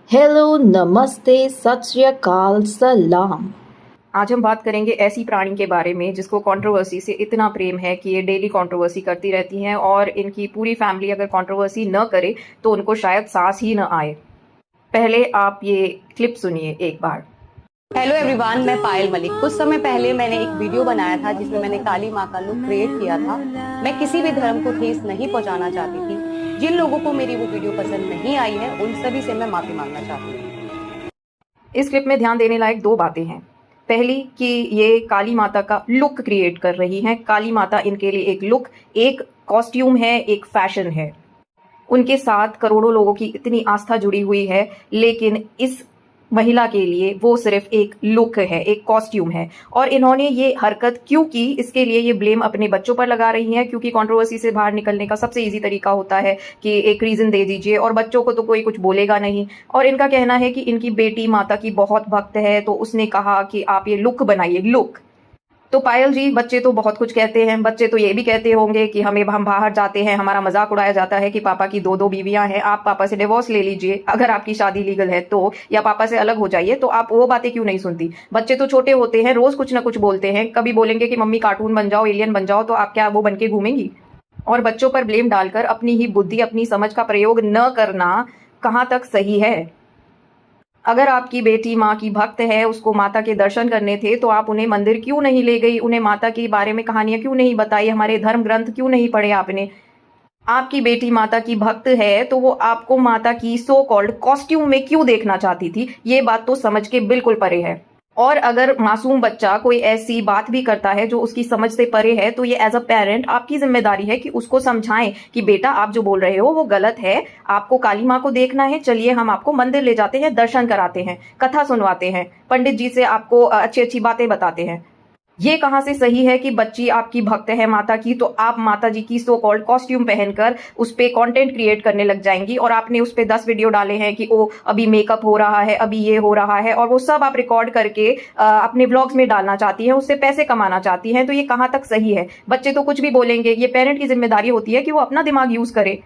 Hello, नमस्ते, सत श्री अकाल, सलाम। आज हम बात करेंगे ऐसी प्राणी के बारे में जिसको कंट्रोवर्सी से इतना प्रेम है कि ये डेली कंट्रोवर्सी करती रहती हैं और इनकी पूरी फैमिली अगर कंट्रोवर्सी न करे तो उनको शायद सांस ही न आए। पहले आप ये क्लिप सुनिए एक बार। हेलो एवरीवन, मैं पायल मलिक। कुछ समय पहले मैंने एक वीडियो बनाया था जिसमें मैंने काली माँ का लुक क्रिएट किया था। मैं किसी भी धर्म को ठेस नहीं पहुंचाना चाहती थी। जिन लोगों को मेरी वो वीडियो पसंद नहीं आई है उन सभी से मैं माफी मांगना चाहती हूँ। इस क्लिप में ध्यान देने लायक दो बातें हैं। पहली कि ये काली माता का लुक क्रिएट कर रही हैं। काली माता इनके लिए एक लुक, एक कॉस्ट्यूम है, एक फैशन है। उनके साथ करोड़ों लोगों की इतनी आस्था जुड़ी हुई है, लेकिन इस महिला के लिए वो सिर्फ एक लुक है, एक कॉस्ट्यूम है। और इन्होंने ये हरकत क्यों की, इसके लिए ये ब्लेम अपने बच्चों पर लगा रही हैं, क्योंकि कंट्रोवर्सी से बाहर निकलने का सबसे इजी तरीका होता है कि एक रीजन दे दीजिए और बच्चों को तो कोई कुछ बोलेगा नहीं। और इनका कहना है कि इनकी बेटी माता की बहुत भक्त है, तो उसने कहा कि आप ये लुक बनाइए, लुक। तो पायल जी, बच्चे तो बहुत कुछ कहते हैं। बच्चे तो ये भी कहते होंगे कि हम बाहर जाते हैं, हमारा मजाक उड़ाया जाता है कि पापा की दो दो बीवियां हैं, आप पापा से डिवोर्स ले लीजिए अगर आपकी शादी लीगल है तो, या पापा से अलग हो जाइए। तो आप वो बातें क्यों नहीं सुनती? बच्चे तो छोटे होते हैं, रोज कुछ ना कुछ बोलते हैं। कभी बोलेंगे कि मम्मी कार्टून बन जाओ, एलियन बन जाओ, तो आप क्या वो बन के घूमेंगी? और बच्चों पर ब्लेम डालकर अपनी ही बुद्धि, अपनी समझ का प्रयोग न करना कहाँ तक सही है? अगर आपकी बेटी माँ की भक्त है, उसको माता के दर्शन करने थे, तो आप उन्हें मंदिर क्यों नहीं ले गई? उन्हें माता के बारे में कहानियां क्यों नहीं बताई? हमारे धर्म ग्रंथ क्यों नहीं पढ़े आपने? आपकी बेटी माता की भक्त है तो वो आपको माता की सो कॉल्ड कॉस्ट्यूम में क्यों देखना चाहती थी? ये बात तो समझ के बिल्कुल परे है। और अगर मासूम बच्चा कोई ऐसी बात भी करता है जो उसकी समझ से परे है, तो ये एज अ पेरेंट आपकी जिम्मेदारी है कि उसको समझाएं कि बेटा आप जो बोल रहे हो वो गलत है, आपको काली माँ को देखना है, चलिए हम आपको मंदिर ले जाते हैं, दर्शन कराते हैं, कथा सुनवाते हैं, पंडित जी से आपको अच्छी अच्छी बातें बताते हैं। ये कहाँ से सही है कि बच्ची आपकी भक्त है माता की, तो आप माता जी की सो कॉल्ड कॉस्ट्यूम पहनकर उस पे कंटेंट क्रिएट करने लग जाएंगी। और आपने उस पे 10 वीडियो डाले हैं कि ओ अभी मेकअप हो रहा है, अभी ये हो रहा है, और वो सब आप रिकॉर्ड करके अपने ब्लॉग्स में डालना चाहती हैं, उससे पैसे कमाना चाहती हैं। तो ये कहाँ तक सही है? बच्चे तो कुछ भी बोलेंगे, ये पेरेंट की जिम्मेदारी होती है कि वो अपना दिमाग यूज करे।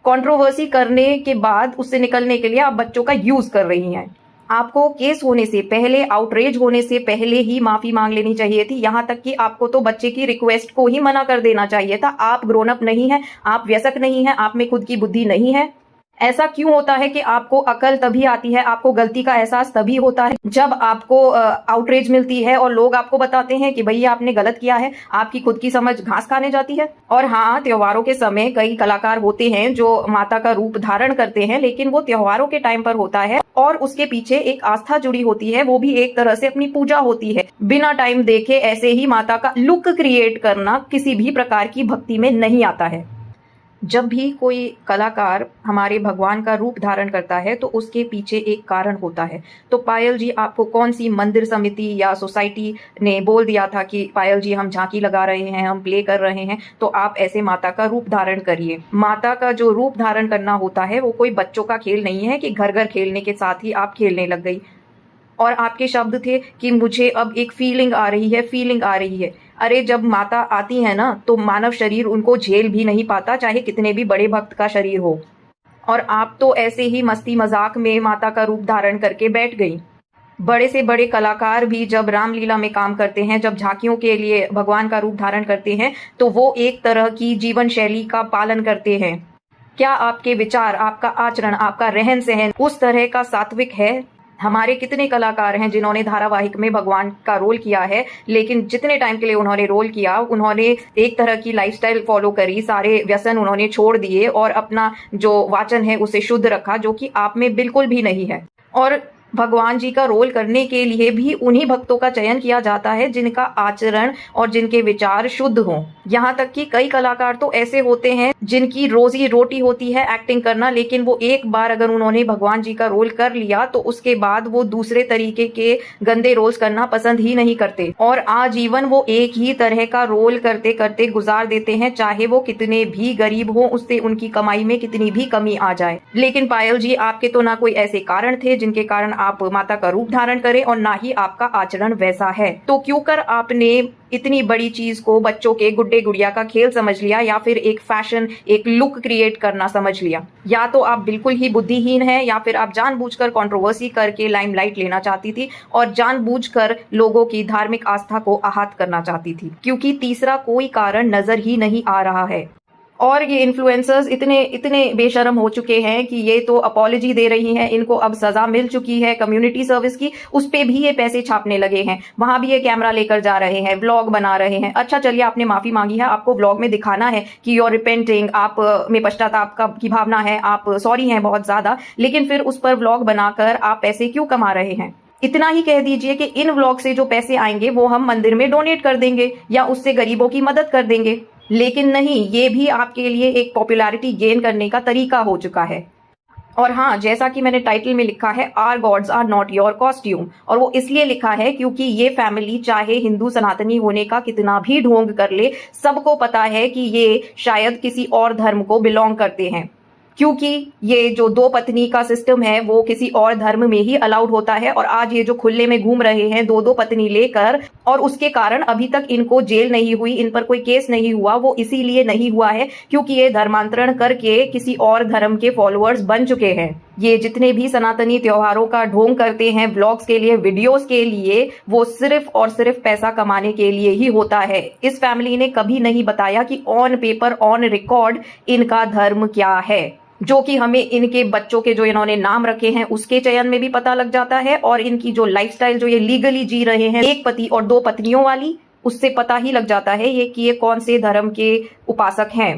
कंट्रोवर्सी करने के बाद उससे निकलने के लिए आप बच्चों का यूज कर रही हैं। आपको केस होने से पहले, आउटरेज होने से पहले ही माफी मांग लेनी चाहिए थी। यहां तक कि आपको तो बच्चे की रिक्वेस्ट को ही मना कर देना चाहिए था। आप ग्रोन अप नहीं है, आप वयस्क नहीं है, आप में खुद की बुद्धि नहीं है। ऐसा क्यों होता है कि आपको अकल तभी आती है, आपको गलती का एहसास तभी होता है जब आपको आउटरीच मिलती है और लोग आपको बताते हैं कि भैया आपने गलत किया है, आपकी खुद की समझ घास खाने जाती है। और हाँ, त्योहारों के समय कई कलाकार होते हैं जो माता का रूप धारण करते हैं, लेकिन वो त्योहारों के टाइम पर होता है और उसके पीछे एक आस्था जुड़ी होती है, वो भी एक तरह से अपनी पूजा होती है। बिना टाइम देखे ऐसे ही माता का लुक क्रिएट करना किसी भी प्रकार की भक्ति में नहीं आता है। जब भी कोई कलाकार हमारे भगवान का रूप धारण करता है तो उसके पीछे एक कारण होता है। तो पायल जी, आपको कौन सी मंदिर समिति या सोसाइटी ने बोल दिया था कि पायल जी हम झांकी लगा रहे हैं, हम प्ले कर रहे हैं, तो आप ऐसे माता का रूप धारण करिए? माता का जो रूप धारण करना होता है वो कोई बच्चों का खेल नहीं है कि घर घर खेलने के साथ ही आप खेलने लग गई। और आपके शब्द थे कि मुझे अब एक फीलिंग आ रही है, फीलिंग आ रही है। अरे जब माता आती है ना, तो मानव शरीर उनको झेल भी नहीं पाता, चाहे कितने भी बड़े भक्त का शरीर हो। और आप तो ऐसे ही मस्ती मजाक में माता का रूप धारण करके बैठ गई। बड़े से बड़े कलाकार भी जब रामलीला में काम करते हैं, जब झांकियों के लिए भगवान का रूप धारण करते हैं, तो वो एक तरह की जीवन शैली का पालन करते हैं। क्या आपके विचार, आपका आचरण, आपका रहन सहन उस तरह का सात्विक है? हमारे कितने कलाकार हैं जिन्होंने धारावाहिक में भगवान का रोल किया है, लेकिन जितने टाइम के लिए उन्होंने रोल किया, उन्होंने एक तरह की लाइफस्टाइल फॉलो करी, सारे व्यसन उन्होंने छोड़ दिए और अपना जो वाचन है उसे शुद्ध रखा, जो कि आप में बिल्कुल भी नहीं है। और भगवान जी का रोल करने के लिए भी उन्हीं भक्तों का चयन किया जाता है जिनका आचरण और जिनके विचार शुद्ध हों। यहाँ तक कि कई कलाकार तो ऐसे होते हैं जिनकी रोजी रोटी होती है एक्टिंग करना, लेकिन वो एक बार अगर उन्होंने भगवान जी का रोल कर लिया तो उसके बाद वो दूसरे तरीके के गंदे रोल्स करना पसंद ही नहीं करते और आजीवन वो एक ही तरह का रोल करते करते गुजार देते हैं, चाहे वो कितने भी गरीब हो, उससे उनकी कमाई में कितनी भी कमी आ जाए। लेकिन पायल जी, आपके तो ना कोई ऐसे कारण थे जिनके कारण आप माता का रूप धारण करें और ना ही आपका आचरण वैसा है। तो क्यों कर आपने इतनी बड़ी चीज को बच्चों के गुड्डे गुड़िया का खेल समझ लिया या फिर एक फैशन, एक लुक क्रिएट करना समझ लिया? या तो आप बिल्कुल ही बुद्धिहीन हैं या फिर आप जानबूझकर कंट्रोवर्सी करके लाइमलाइट लेना चाहती थी और जानबूझकर लोगों की धार्मिक आस्था को आहत करना चाहती थी, क्योंकि तीसरा कोई कारण नजर ही नहीं आ रहा है। और ये इन्फ्लुएंसर्स इतने बेशर्म हो चुके हैं कि ये तो अपॉलॉजी दे रही हैं, इनको अब सजा मिल चुकी है कम्युनिटी सर्विस की, उस पे भी ये पैसे छापने लगे हैं, वहां भी ये कैमरा लेकर जा रहे हैं, व्लॉग बना रहे हैं। अच्छा चलिए, आपने माफी मांगी है, आपको व्लॉग में दिखाना है कि यू आर रिपेंटिंग, आप में पश्चाताप की भावना है, आप सॉरी हैं बहुत ज्यादा, लेकिन फिर उस पर व्लॉग बनाकर आप पैसे क्यों कमा रहे हैं? इतना ही कह दीजिए कि इन व्लॉग से जो पैसे आएंगे वो हम मंदिर में डोनेट कर देंगे या उससे गरीबों की मदद कर देंगे। लेकिन नहीं, ये भी आपके लिए एक पॉपुलैरिटी गेन करने का तरीका हो चुका है। और हाँ, जैसा कि मैंने टाइटल में लिखा है, our gods are not your costume, और वो इसलिए लिखा है क्योंकि ये फैमिली चाहे हिंदू सनातनी होने का कितना भी ढोंग कर ले, सबको पता है कि ये शायद किसी और धर्म को बिलोंग करते हैं, क्योंकि ये जो दो पत्नी का सिस्टम है वो किसी और धर्म में ही अलाउड होता है। और आज ये जो खुले में घूम रहे हैं दो पत्नी लेकर, और उसके कारण अभी तक इनको जेल नहीं हुई, इन पर कोई केस नहीं हुआ, वो इसीलिए नहीं हुआ है क्योंकि ये धर्मांतरण करके किसी और धर्म के फॉलोअर्स बन चुके हैं। ये जितने भी सनातनी त्योहारों का ढोंग करते हैं व्लॉग्स के लिए, वीडियोस के लिए, वो सिर्फ और सिर्फ पैसा कमाने के लिए ही होता है। इस फैमिली ने कभी नहीं बताया कि ऑन पेपर, ऑन रिकॉर्ड इनका धर्म क्या है, जो कि हमें इनके बच्चों के जो इन्होंने नाम रखे हैं उसके चयन में भी पता लग जाता है, और इनकी जो लाइफस्टाइल जो ये लीगली जी रहे हैं, एक पति और दो पत्नियों वाली, उससे पता ही लग जाता है ये कि ये कौन से धर्म के उपासक हैं।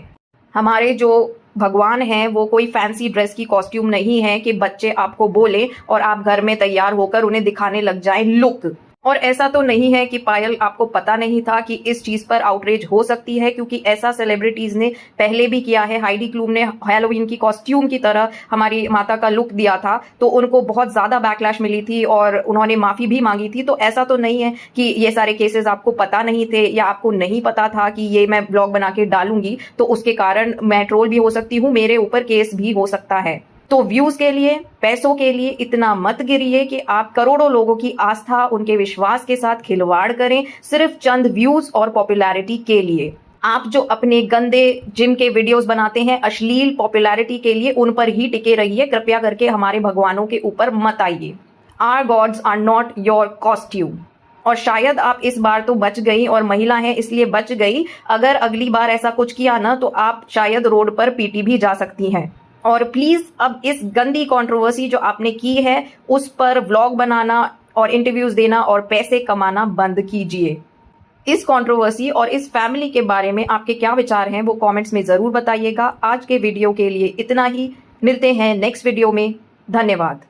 हमारे जो भगवान हैं वो कोई फैंसी ड्रेस की कॉस्ट्यूम नहीं है कि बच्चे आपको बोले और आप घर में तैयार होकर उन्हें दिखाने लग जाएं लुक। और ऐसा तो नहीं है कि पायल आपको पता नहीं था कि इस चीज पर आउटरेज हो सकती है, क्योंकि ऐसा सेलिब्रिटीज ने पहले भी किया है। हाइडी क्लूम ने हैलोवीन की कॉस्ट्यूम की तरह हमारी माता का लुक दिया था तो उनको बहुत ज्यादा बैकलैश मिली थी और उन्होंने माफी भी मांगी थी। तो ऐसा तो नहीं है कि ये सारे केसेस आपको पता नहीं थे या आपको नहीं पता था कि ये मैं ब्लॉग बना के डालूंगी तो उसके कारण मैं ट्रोल भी हो सकती हूँ, मेरे ऊपर केस भी हो सकता है। तो व्यूज के लिए, पैसों के लिए इतना मत गिरिए कि आप करोड़ों लोगों की आस्था, उनके विश्वास के साथ खिलवाड़ करें सिर्फ चंद व्यूज और पॉपुलैरिटी के लिए। आप जो अपने गंदे जिम के वीडियोस बनाते हैं अश्लील पॉपुलैरिटी के लिए, उन पर ही टिके रहिए, कृपया करके हमारे भगवानों के ऊपर मत आइए। Our gods are not your costume. और शायद आप इस बार तो बच गई, और महिला है इसलिए बच गई, अगर अगली बार ऐसा कुछ किया ना तो आप शायद रोड पर पीटी भी जा सकती हैं। और प्लीज अब इस गंदी कंट्रोवर्सी जो आपने की है उस पर व्लॉग बनाना और इंटरव्यूज देना और पैसे कमाना बंद कीजिए। इस कंट्रोवर्सी और इस फैमिली के बारे में आपके क्या विचार हैं वो कमेंट्स में जरूर बताइएगा। आज के वीडियो के लिए इतना ही, मिलते हैं नेक्स्ट वीडियो में। धन्यवाद।